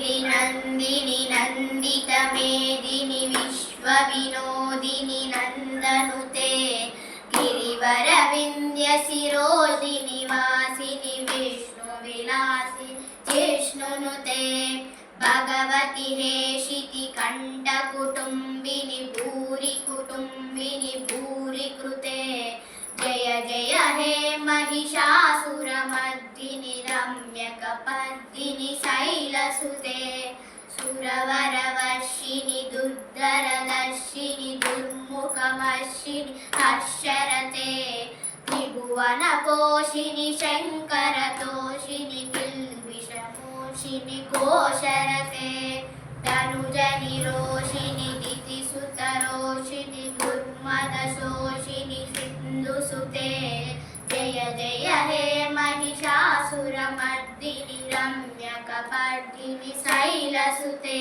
गिरिनन्दिनि नन्दितमेदिनि विश्वविनोदिनि नन्दनुते गिरिवरविन्द्यशिरोदिनि वासिनि विष्णुविलासिनि जिष्णुनुते भगवति हेशिति कण्ठकुटुम्बिनि भूरि कुटुम्बिनि भूरि कृते जय जय हे महिषासुरमर्दिनि रम्यकपर्दिनि शैलसुते सुरवरवर्षिणि दुर्धरदर्शिनि दुर्मुखमर्षिणि हर्षरते त्रिभुवनपोषिणि शङ्करतोषिणि किल्बिषमोषिणि घोषरते तनुजनिरोषिणि दितिसुतरोषिणि दुर्मदशोषिणि सिन्धुसुते जय जय हे महिषासुरमर्दिनि रम्यकपर्दिनि शैलसुते